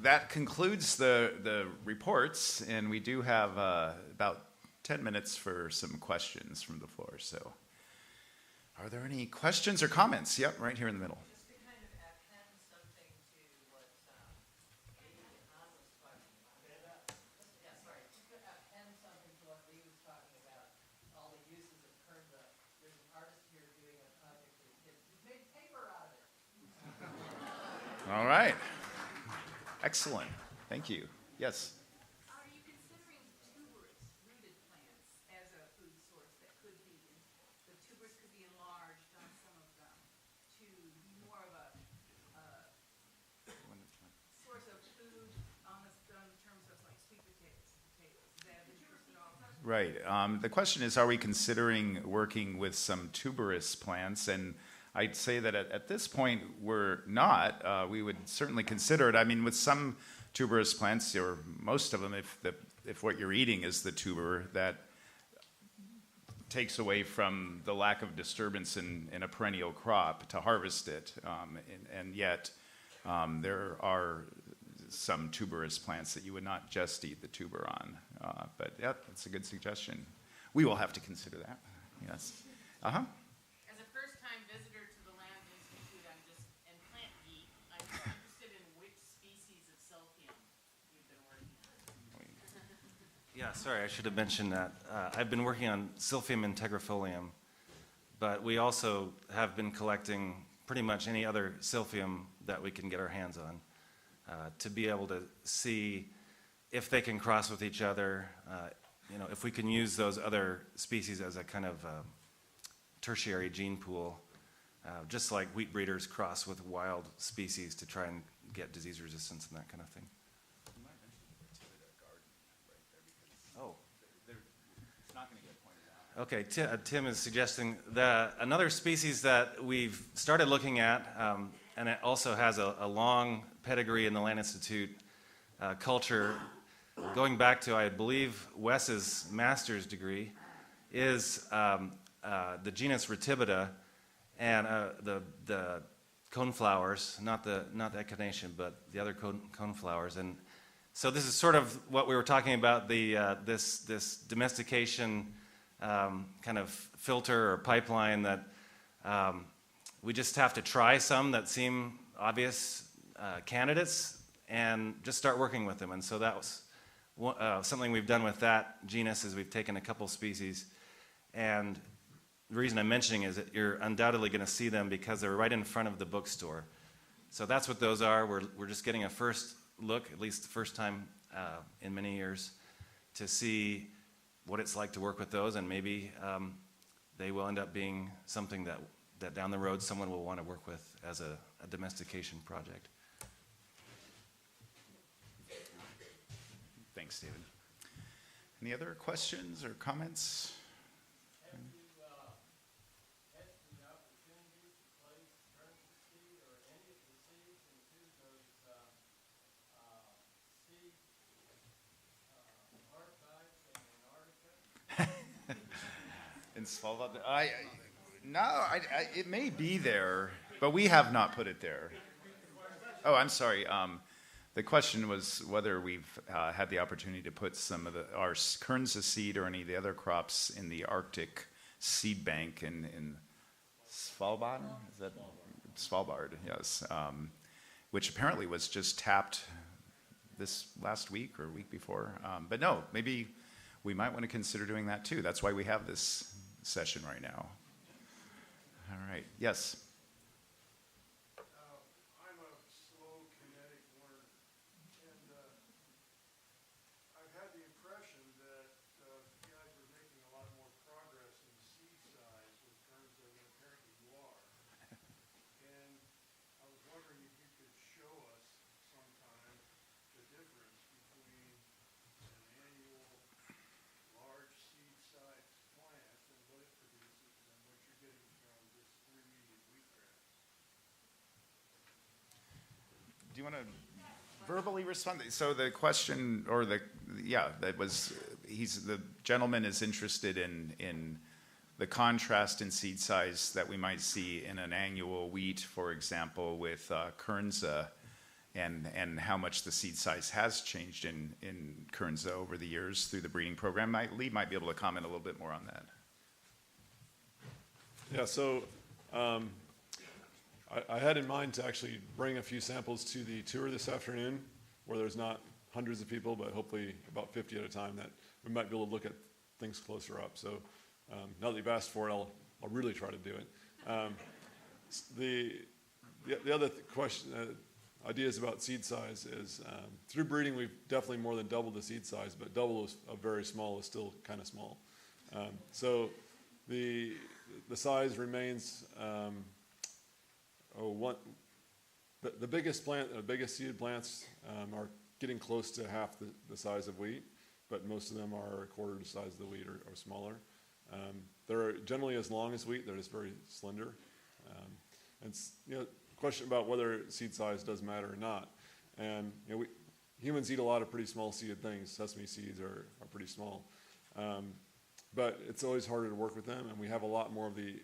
that concludes the reports, and we do have about 10 minutes for some questions from the floor. So, are there any questions or comments? Yep, right here in the middle. Just to kind of append something to what Lee was talking about. Yeah, sorry. To append something to what Lee was talking about, all the uses of Kernza. There's an artist here doing a project with kids who's made paper out of it. All right. Excellent. Thank you. Yes. Are you considering tuberous rooted plants as a food source that could be, the tubers could be enlarged on some of them to be more of a source of food, almost in terms of like sweet potatoes? Is that of interest at all? Right. The question is, are we considering working with some tuberous plants? And I'd say that at this point, we're not. We would certainly consider it. I mean, with some tuberous plants, or most of them, if what you're eating is the tuber, that takes away from the lack of disturbance in a perennial crop to harvest it. And yet, there are some tuberous plants that you would not just eat the tuber on. But yeah, that's a good suggestion. We will have to consider that. Yes. Uh-huh. As a first-time visitor to the Land Institute, and plant geek, I'm interested in which species of silphium you've been working on. Yeah, sorry, I should have mentioned that. I've been working on Silphium integrifolium, but we also have been collecting pretty much any other silphium that we can get our hands on to be able to see if they can cross with each other, if we can use those other species as a kind of tertiary gene pool, just like wheat breeders cross with wild species to try and get disease resistance and that kind of thing. You might mention the Tibida garden right there, because it's not going to get pointed out. Okay, Tim is suggesting that another species that we've started looking at, and it also has a long pedigree in the Land Institute culture, going back to, I believe, Wes's master's degree, is the genus Retibida and the coneflowers, not the echinacea, but the other coneflowers. And so this is sort of what we were talking about, this domestication kind of filter or pipeline that we just have to try some that seem obvious candidates and just start working with them. And so that was something we've done with that genus is we've taken a couple species, and the reason I'm mentioning is that you're undoubtedly going to see them because they're right in front of the bookstore. So that's what those are. We're just getting a first look, at least the first time in many years, to see what it's like to work with those, and maybe they will end up being something that down the road someone will want to work with as a domestication project. Thanks, David. Any other questions or comments? Have you tested the opportunity to place Kernza seed or any of the seeds into those seed archives in Antarctica? In Svalbard? It may be there, but we have not put it there. Oh, I'm sorry. The question was whether we've had the opportunity to put some of our Kernza seed or any of the other crops in the Arctic seed bank in Svalbard. Is that Svalbard? Yes, which apparently was just tapped this last week or week before. But no, maybe we might want to consider doing that too. That's why we have this session right now. All right. Yes. I'm a slow kinetic learner, and I've had the impression that you guys are making a lot more progress in seed size with Kernza than apparently you are. And I was wondering if you could show us sometime the difference between an annual large seed size plant and what it produces and what you're getting from this three-medium wheatgrass. Do you want to verbally respond? So the question, or the gentleman is interested in the contrast in seed size that we might see in an annual wheat, for example, with Kernza, and how much the seed size has changed in Kernza over the years through the breeding program. Lee might be able to comment a little bit more on that. Yeah, so I had in mind to actually bring a few samples to the tour this afternoon, where there's not hundreds of people, but hopefully about 50 at a time, that we might be able to look at things closer up. So now that you've asked for it, I'll really try to do it. The other question, ideas about seed size is through breeding we've definitely more than doubled the seed size, but double is a very small is still kind of small. So the size remains the biggest plant, the biggest seeded plants are getting close to half the size of wheat, but most of them are a quarter the size of the wheat or smaller. They're generally as long as wheat. They're just very slender. And question about whether seed size does matter or not. And humans eat a lot of pretty small seeded things. Sesame seeds are pretty small. But it's always harder to work with them, and we have a lot more of the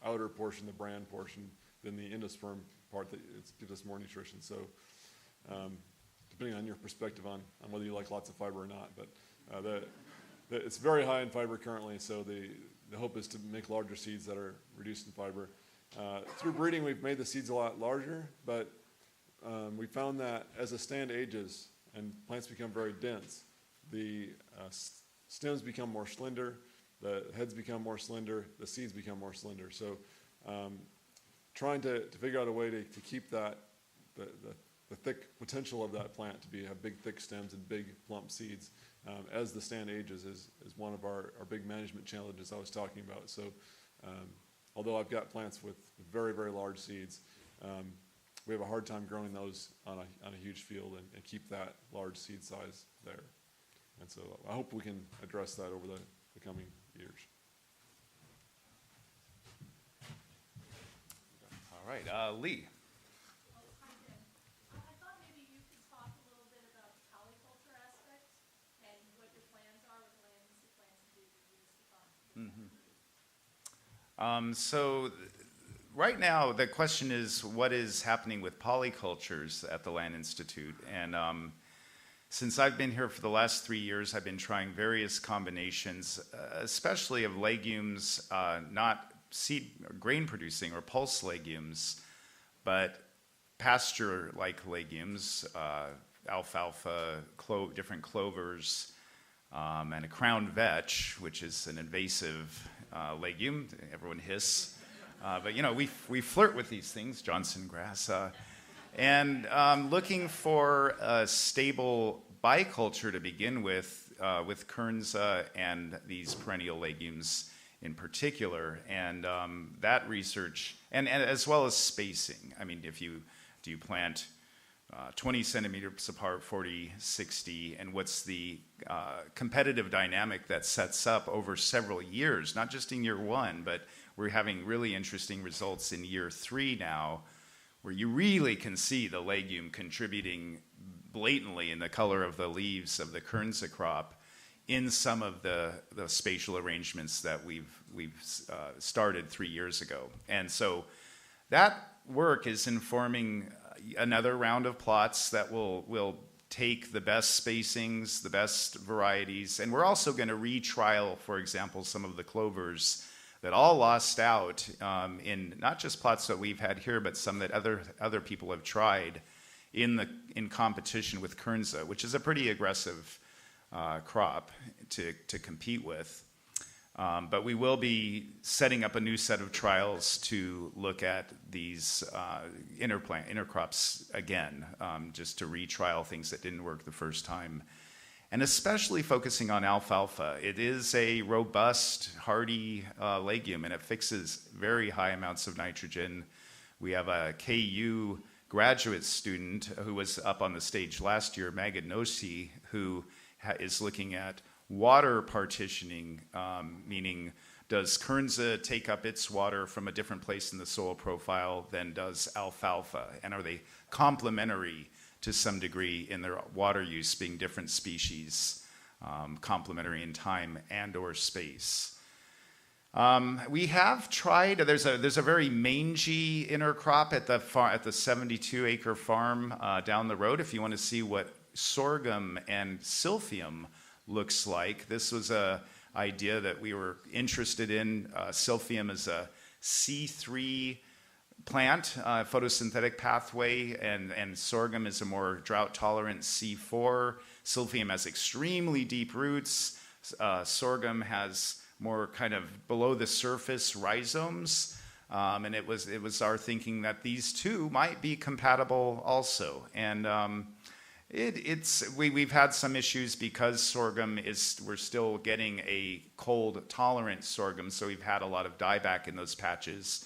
outer portion, the bran portion, than the endosperm part that gives us more nutrition. So depending on your perspective on whether you like lots of fiber or not, but it's very high in fiber currently, so the hope is to make larger seeds that are reduced in fiber. Through breeding, we've made the seeds a lot larger, but we found that as the stand ages and plants become very dense, the stems become more slender, the heads become more slender, the seeds become more slender. So trying to figure out a way to keep that, the thick potential of that plant to have big, thick stems and big, plump seeds as the stand ages is one of our big management challenges I was talking about. So although I've got plants with very, very large seeds, we have a hard time growing those on a huge field and keep that large seed size there. And so I hope we can address that over the coming years. All right, Lee. I thought maybe you could talk a little bit about the polyculture aspect and what your plans are with the land use plans to do the years to come. So right now, the question is, what is happening with polycultures at the Land Institute? And since I've been here for the last 3 years, I've been trying various combinations, especially of legumes, not seed grain producing or pulse legumes, but pasture-like legumes, alfalfa, different clovers, and a crown vetch, which is an invasive legume. Everyone hiss. But we flirt with these things, Johnson grass. And looking for a stable biculture to begin with Kernza and these perennial legumes in particular. And that research, and as well as spacing. I mean, do you plant 20 centimeters apart, 40, 60, and what's the competitive dynamic that sets up over several years, not just in year one, but we're having really interesting results in year 3 now, where you really can see the legume contributing blatantly in the color of the leaves of the Kernza crop in some of the spatial arrangements that we've started 3 years ago. And so that work is informing another round of plots that will take the best spacings, the best varieties, and we're also going to retrial, for example, some of the clovers that all lost out in not just plots that we've had here, but some that other people have tried in competition with Kernza, which is a pretty aggressive crop to compete with. But we will be setting up a new set of trials to look at these intercrops again, just to retrial things that didn't work the first time. And especially focusing on alfalfa. It is a robust, hardy legume, and it fixes very high amounts of nitrogen. We have a KU graduate student who was up on the stage last year, Magid Nossi, who is looking at water partitioning, meaning does Kernza take up its water from a different place in the soil profile than does alfalfa? And are they complementary to some degree in their water use, being different species, complementary in time and or space? We have tried. There's a very mangy intercrop at the 72-acre farm down the road. If you want to see what sorghum and silphium looks like, this was a idea that we were interested in. Silphium is a C3 plant, photosynthetic pathway, and sorghum is a more drought-tolerant C4. Silphium has extremely deep roots. Sorghum has more kind of below the surface rhizomes, and it was our thinking that these two might be compatible also. And we've had some issues because sorghum we're still getting a cold tolerant sorghum, so we've had a lot of dieback in those patches,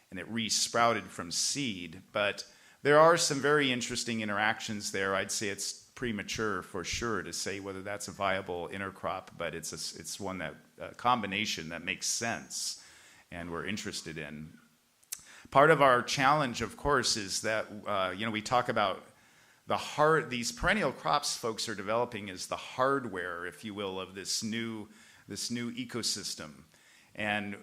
and it re-sprouted from seed. But there are some very interesting interactions there. I'd say it's premature for sure to say whether that's a viable intercrop, but it's one that combination that makes sense and we're interested in. Part of our challenge, of course, is that we talk about these perennial crops folks are developing is the hardware, if you will, of this new ecosystem, and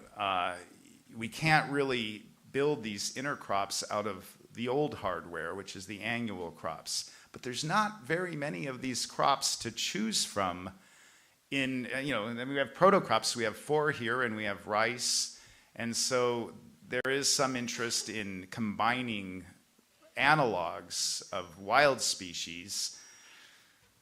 we can't really build these intercrops out of the old hardware, which is the annual crops. But there's not very many of these crops to choose from. And then we have protocrops. We have 4 here, and we have rice. And so there is some interest in combining analogs of wild species.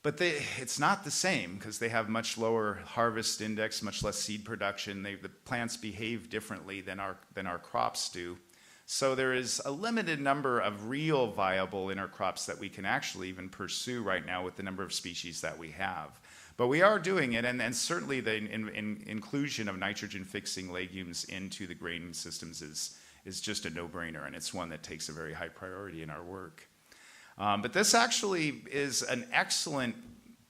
But it's not the same because they have much lower harvest index, much less seed production. The plants behave differently than our crops do. So there is a limited number of real viable intercrops that we can actually even pursue right now with the number of species that we have. But we are doing it, and certainly the inclusion of nitrogen-fixing legumes into the grain systems is just a no-brainer, and it's one that takes a very high priority in our work. But this actually is an excellent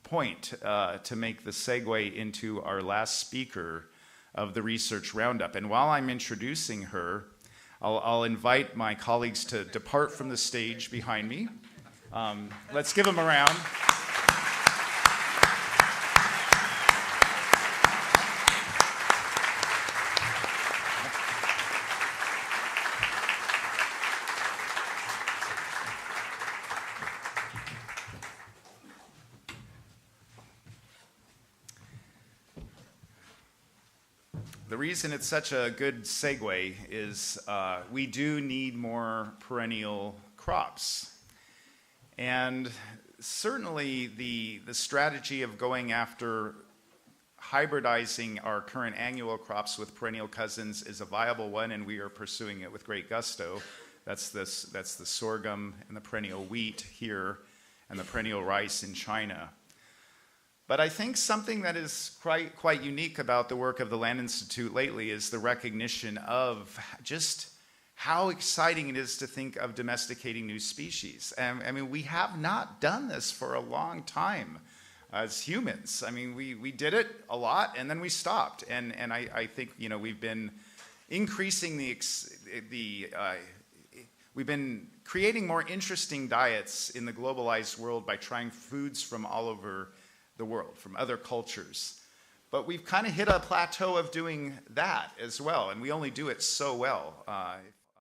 point to make the segue into our last speaker of the research roundup. And while I'm introducing her, I'll invite my colleagues to depart from the stage behind me. Let's give them a round. The reason it's such a good segue is we do need more perennial crops. And certainly the strategy of going after hybridizing our current annual crops with perennial cousins is a viable one, and we are pursuing it with great gusto. That's the sorghum and the perennial wheat here, and the perennial rice in China. But I think something that is quite unique about the work of the Land Institute lately is the recognition of just how exciting it is to think of domesticating new species. I mean, we have not done this for a long time as humans. I mean, we did it a lot, and then we stopped. And I think, we've been increasing we've been creating more interesting diets in the globalized world by trying foods from all over the world, from other cultures. But we've kind of hit a plateau of doing that as well, and we only do it so well.